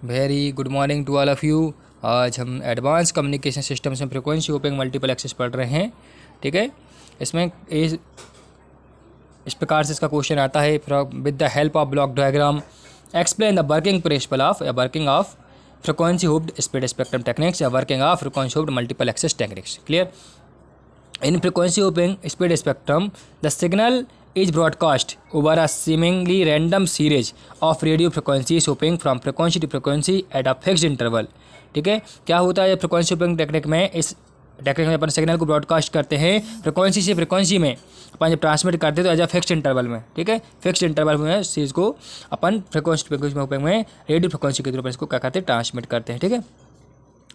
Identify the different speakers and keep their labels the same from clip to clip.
Speaker 1: Very good morning to all of you. आज हम advance communication systems में frequency hopping multiple access पढ़ रहे हैं। ठीक है, इसमें इस प्रकार से इसका क्वेश्चन आता है, with the help of block diagram explain the working principle of frequency hopped spread spectrum techniques या working of frequency hopped multiple access techniques. Clear? In frequency hopping speed spectrum, the signal is broadcast over a seemingly random series of radio frequencies hopping from frequency to frequency at a fixed interval। ठीक है, क्या होता है frequency hopping technique में? इस technique में अपन signal को broadcast करते हैं फ्रिक्वेंसी से फ्रिक्वेंसी में, अपन जब ट्रांसमिट करते हैं तो एज अ फिक्स्ड इंटरवल में। ठीक है, फिक्स्ड इंटरवल में इस चीज़ को अपन फ्रिक्वेंसी होपिंग में रेडियो फ्रिक्वेंसी के थ्रू इसको क्या करते हैं, ट्रांसमिट करते हैं। ठीक है,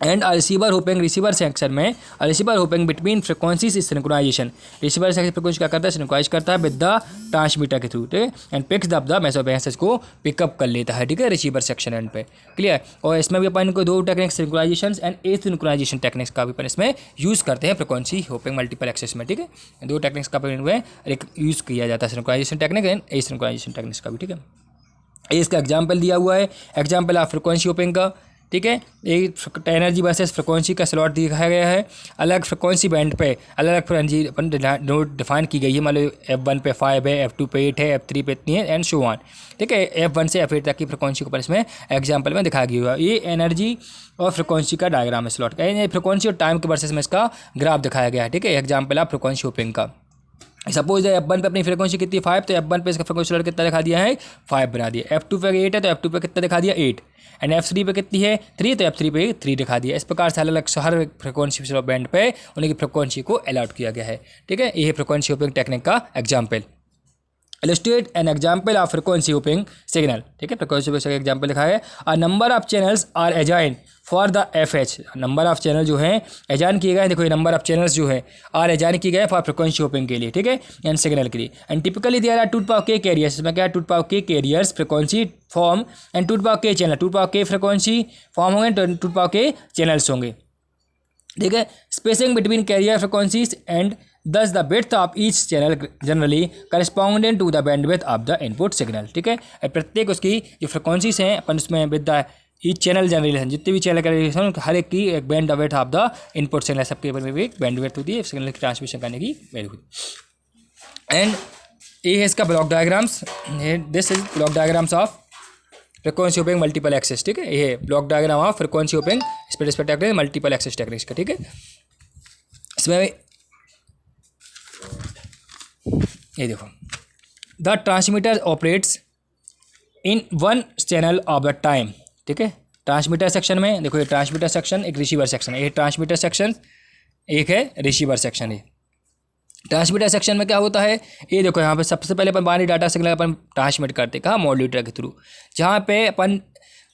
Speaker 1: and receiver hopping, receiver section में receiver hopping between frequencies is synchronization. Receiver section frequency क्या करता है, सिंक्रोनाइज करता है विद द ट्रांसमीटर के थ्रू। ठीक है, and picks up the message को पिकअप कर लेता है। ठीक है, रिसीवर सेक्शन एंड पे। क्लियर? और इसमें भी अपन को दो टेक्निक्स, सिंक्रोनाइजेशन एंड एसिंक्रोनाइजेशन टेक्निक्स का भी अपन इसमें यूज़ करते हैं फ्रिक्वेंसी होपिंग मल्टीपल एक्सेस में। ठीक है, दो टेक्निक्स का यूज़ किया जाता है, सिंक्रोनाइजेशन टेक्निक एंड एसिंक्रोनाइजेशन टेक्निक्स का भी। ठीक है, इसका एग्जाम्पल दिया हुआ है, एग्जाम्पल ऑफ फ्रिक्वेंसी होपिंग का। ठीक है, एक एनर्जी वर्सेस फ्रिक्वेंसी का स्लॉट दिखाया गया है। अलग फ्रिक्वेंसी बैंड पे अलग अलग फ्रिक्वेंसी अपन नोट डिफाइन की गई है। मान लो F1 पे 5 है, F2 पे 8 है, F3 पे इतनी है एंड सो ऑन। ठीक है, F1 से F8 तक की फ्रिक्वेंसी को अपन इसमें एग्जाम्पल में दिखाया गया हुआ है। ये एनर्जी और फ्रिक्वेंसी का डायग्राम है स्लॉट का। फ्रिक्वेंसी और टाइम के वर्सेस में इसका ग्राफ दिखाया गया है। ठीक है, एग्जाम्पल ऑफ फ्रिक्वेंसी होपिंग का। सपोज F1 पे अपनी फ्रिक्वेंसी कितनी 5, तो F1 पे इसका फ्रिक्वेंसी स्लॉट कितना दिखा दिया है, 5 बना दिया। F2 पे 8 है तो F2 पे कितना दिखा दिया, 8। एंड F3 पे कितनी है, 3, तो F3 पे 3 दिखा दिया। इस प्रकार से अलग अलग हर फ्रिक्वेंसी स्लॉट बैंड पे उनकी फ्रिक्वेंसी को अलॉट किया गया है। ठीक है, ये फ्रिक्वेंसी होपिंग टेक्निक का example. Illustrate an example of frequency hopping signal. ठीक है, फ्रिक्वेंसी होपिंग का एग्जाम्पल लिखा है। A number of channels are assigned for the FH। Number of channel जो हैं अजाइन किए गए, देखो ये नंबर ऑफ चैनल्स जो है आर अजाइन किए गए फॉर फ्रिक्वेंसी होपिंग के लिए। ठीक है, एंड सिग्नल के लिए। And typically there are 2k carriers. इसमें क्या है, 2k carriers frequency form and 2k channel, 2k frequency form होंगे, 2k चैनल्स होंगे। ठीक है, spacing between carrier frequencies and thus the width of each channel generally corresponding to the bandwidth of the input signal। ठीक है, प्रत्येक उसकी जो frequencies हैं अपन उसमें with the each channel generation, जितने भी चैनल जनरेशन हर एक की एक bandwidth of the input signal, सबके ऊपर में भी एक बैंडविड्थ होती है सिग्नल की ट्रांसमिशन करने की वैल्यू होती है। एंड ये है इसका block diagrams. This is block diagrams of frequency hopping multiple access. ठीक है, ये block diagram of frequency hopping speed spectrum techniques multiple access techniques का। ठीक है, इसमें ये देखो, the transmitter operates in one channel of the time. ठीक है, ट्रांसमीटर सेक्शन में देखो, ये ट्रांसमीटर सेक्शन, एक रिसीवर सेक्शन है। ये ट्रांसमीटर सेक्शन, एक है रिसीवर सेक्शन। है ट्रांसमीटर सेक्शन में क्या होता है, ये देखो यहाँ पे सबसे पहले अपन बाहरी डाटा सिग्नल अपन ट्रांसमिट करते हैं कहाँ, मॉड्यूलेटर के थ्रू, जहाँ पे अपन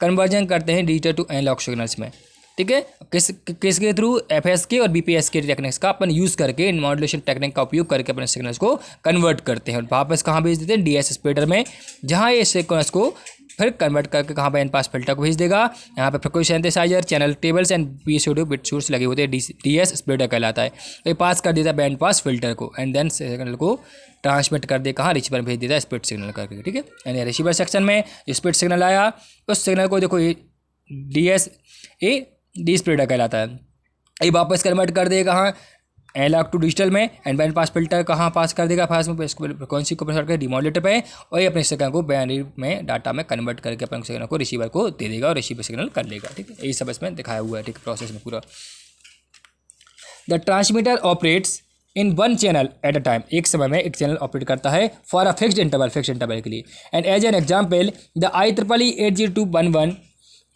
Speaker 1: कन्वर्जन करते हैं डिजिटल टू एनालॉग सिग्नल्स में। ठीक है, किसके थ्रू, FSK और BPSK टेक्निक्स का अपन यूज़ करके, मॉड्यूलेशन टेक्निक का उपयोग करके अपने सिग्नल्स को कन्वर्ट करते हैं और वापस कहाँ भेज देते हैं, DS स्प्लिटर में, जहाँ ये सिग्नल्स को फिर कन्वर्ट करके कहाँ पे एन पास फिल्टर को भेज देगा। यहाँ पे frequency synthesizer, channel tables and PSOD bit source लगे होते हैं, DS स्प्लिटर कहलाता है। ये पास कर देता है बैंड पास फिल्टर को एंड देन सिग्नल को ट्रांसमिट कर दे कहाँ, रिसीवर भेज देता है स्प्लिट सिग्नल करके। ठीक है, यानी रिसीवर सेक्शन में जो स्प्लिट सिग्नल आया उस सिग्नल को देखो ये डी स्प्लिटर कहलाता है। ये वापस कन्वर्ट कर देगा कहाँ, एनालॉग टू डिजिटल में, एंड बैंड पास फिल्टर कहाँ पास कर देगा, पास में फ्रिक्वेंसी को प्रेस करके डिमोडुलेटर पे, और ये अपने सिग्नल को बैंड में डाटा में कन्वर्ट करके अपने सिग्नल को रिसीवर को दे देगा और रिसीवर सिग्नल कर लेगा। ठीक है, यही सब इसमें दिखाया हुआ है। ठीक है, प्रोसेस में पूरा। The transmitter operates in one channel at a time. एक समय में एक चैनल ऑपरेट करता है फॉर अ फिक्स्ड इंटरवल के लिए। And as an example the IEEE 802.11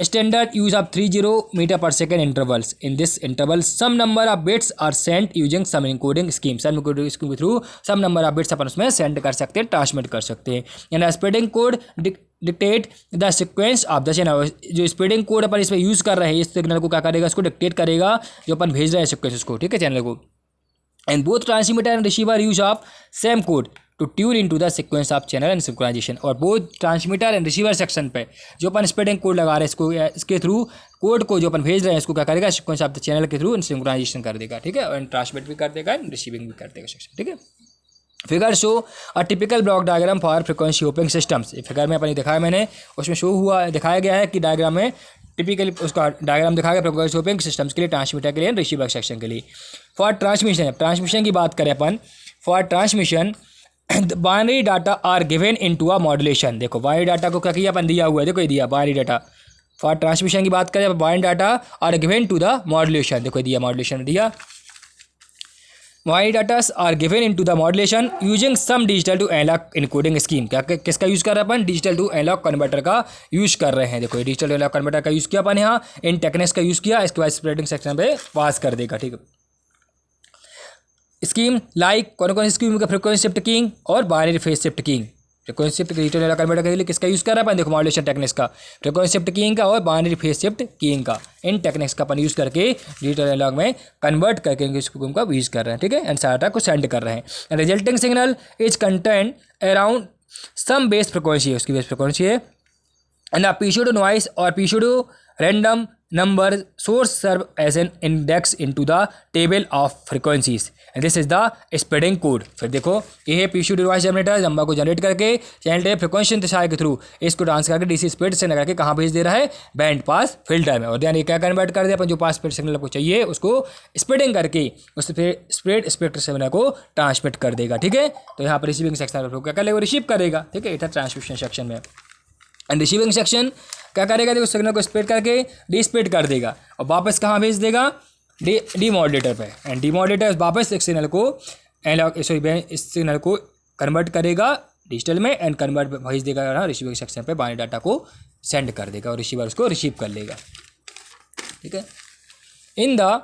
Speaker 1: standard use of 30 meter per second intervals. In this interval, some number of bits are sent using some encoding scheme. Some encoding scheme के through some number of bits अपन उसमें send कर सकते हैं, transmit कर सकते हैं। यानी spreading code dictate the sequence of the channel. जो स्प्रेडिंग कोड अपन इसमें यूज़ कर रहे हैं, इस सिग्नल को क्या करेगा, इसको डिक्टेट करेगा जो अपन भेज रहे हैं सीक्वेंस को। ठीक है, चैनल को। And both transmitter and receiver use of same code to tune in to the sequence of channel and synchronization. और both transmitter and receiver section पे जो अपन स्प्रेडिंग कोड लगा रहे हैं, इसको इसके थ्रू कोड को जो अपन भेज रहे हैं इसको क्या करेगा, सिक्वेंस ऑफ द चैनल के थ्रू सिंक्रोनाइजेशन कर देगा। ठीक है, और ट्रांसमिट भी कर देगा, रिसीविंग भी कर देगा सेक्शन। ठीक है, figure show a typical block diagram for frequency hopping systems. Figure में अपनी दिखाया मैंने, उसमें शो हुआ दिखाया गया है कि डायग्राम में टिपिकली उसका डायग्राम दिखाया गया फ्रिक्वेंसी होपिंग सिस्टम्स के लिए, ट्रांसमीटर के लिए, रिसीवर सेक्शन के लिए। फॉर ट्रांसमिशन की बात करें अपन, for transmission binary data are given into a modulation. देखो बाइनरी डाटा को क्या किया अपन, दिया हुआ है, देखो ये दिया बाइनरी डाटा। फॉर ट्रांसमिशन की बात करें, binary data are given to the modulation, देखो दिया मॉड्यूलेशन में दिया। Binary data are given into the modulation using some digital to analog encoding scheme. क्या किसका यूज़ कर रहे हैं अपन, डिजिटल टू एनालॉग कन्वर्टर का यूज़ कर रहे हैं। देखो ये डिजिटल एनालॉग कन्वर्टर का यूज़ किया अपन यहाँ, इन टेक्निक्स का यूज़ किया, इसके बाद स्प्लिटिंग सेक्शन पे पास कर देगा। ठीक है, स्कीम लाइक कौन कौन सी स्कीम का, फ्रीक्वेंसी शिफ्ट कीइंग और binary phase shift keying. Frequency shift digital analog converter के लिए किसका यूज़ कर रहा है अपन, देखो मॉड्यूलेशन टेक्निक्स का, फ्रीक्वेंसी शिफ्ट कीइंग का और बाइनरी फेज शिफ्ट कीइंग का, इन टेक्निक्स का अपन यूज़ करके डिजिटल एनालॉग में कन्वर्ट करके स्कीम का यूज़ कर रहे हैं। ठीक है, एंड डाटा को सेंड कर रहे हैं। Resulting signal is content around some base frequency है, उसकी बेस फ्रिक्वेंसी है, एंड पीसीओ नॉइस और PCO random number source serve as an index into the table of frequencies and this is the spreading code. फिर देखो ये है PCO device generator, number को generate करके चैनल टेप फ्रिक्वेंसी सिंथेसाइजर के through इसको trans करके डीसी स्प्लिट से करके कहाँ भेज दे रहा है, बैंड पास फिल्टर में। और ध्यान ये क्या कन्वर्ट कर दे अपन, जो पास सिग्नल को चाहिए उसको स्प्रेडिंग करके उससे फिर स्प्रेड स्पेक्ट्र सिग्नल को ट्रांसमिट कर देगा। ठीक है, तो यहाँ पर रिसीविंग सेक्शन क्या कर लेगा, रिसीव करेगा। ठीक है, इधर ट्रांसमिशन सेक्शन में, एंड रिसीविंग सेक्शन क्या करेगा, देखो सिग्नल को स्प्लिट करके डिस्प्लिट कर देगा और वापस कहाँ भेज देगा, डी मॉड्यूलेटर पे, एंड डी मॉड्यूलेटर वापस एक सिग्नल को एनालॉग इस सिग्नल को कन्वर्ट करेगा डिजिटल में एंड कन्वर्ट भेज देगा ना रिसीविंग सेक्शन पे, बाइनरी डाटा को सेंड कर देगा और रिसीवर उसको रिसीव कर लेगा। ठीक है, in the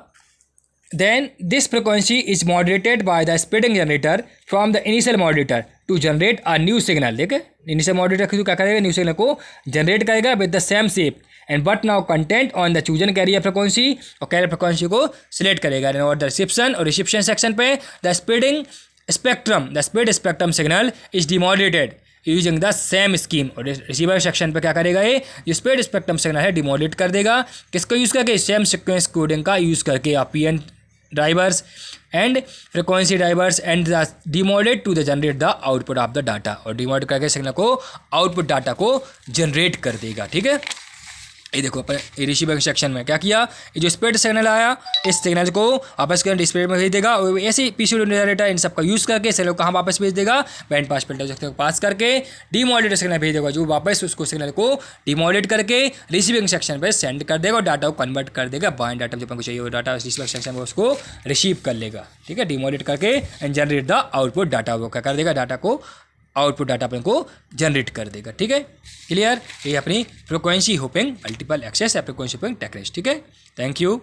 Speaker 1: then this frequency is modulated by the splitting generator from the initial modulator to generate a new signal। देखे इनिशियल मॉड्यूलेटर के थ्रू क्या करेगा, न्यू सिग्नल को जनरेट करेगा with the same shape and but now content on the chosen carrier frequency, और carrier frequency को select करेगा। और द रिसेप्शन और रिसेप्शन सेक्शन पे the split spectrum signal is demodulated using the same scheme. और receiver section पे क्या करेगा, ये जो स्प्लिट स्पेक्ट्रम सिग्नल है डिमॉड्यूलेट कर देगा, किसको यूज़ करके, सेम सीक्वेंस कोडिंग का यूज़ करके, PN drivers and frequency drivers and demodulate to the generate the output of the data. और डिमॉड्यूलेट करके सिग्नल को आउटपुट डाटा को जनरेट कर देगा। ठीक है, ये देखो अपन रिसीवर सेक्शन में क्या किया, ये जो स्प्लिट सिग्नल आया इस सिग्नल को वापस कर डिस्प्ले में भेज देगा, और ऐसे ही पीसीओ जनरेटर इन सब का यूज़ करके सिग्नल कहाँ वापस भेज देगा, बैंड पास फिल्टर पास करके डीमॉड्यूलेटेड सिग्नल भेज देगा, जो वापस उसको सिग्नल को डीमॉड्यूलेट करके रिसीविंग सेक्शन पे सेंड कर देगा और डाटा को कन्वर्ट कर देगा बाइंड डाटा, जो अपन को चाहिए वो डाटा रिसीविंग सेक्शन में उसको रिसीव कर लेगा। ठीक है, डीमॉड्यूलेट करके and generate the output data, वो क्या कर देगा, डाटा को आउटपुट डाटा अपन को जनरेट कर देगा। ठीक है, क्लियर, ये अपनी फ्रिक्वेंसी होपिंग मल्टीपल एक्सेस या फ्रिक्वेंसी होपिंग टेक्निक्स। ठीक है, थैंक यू।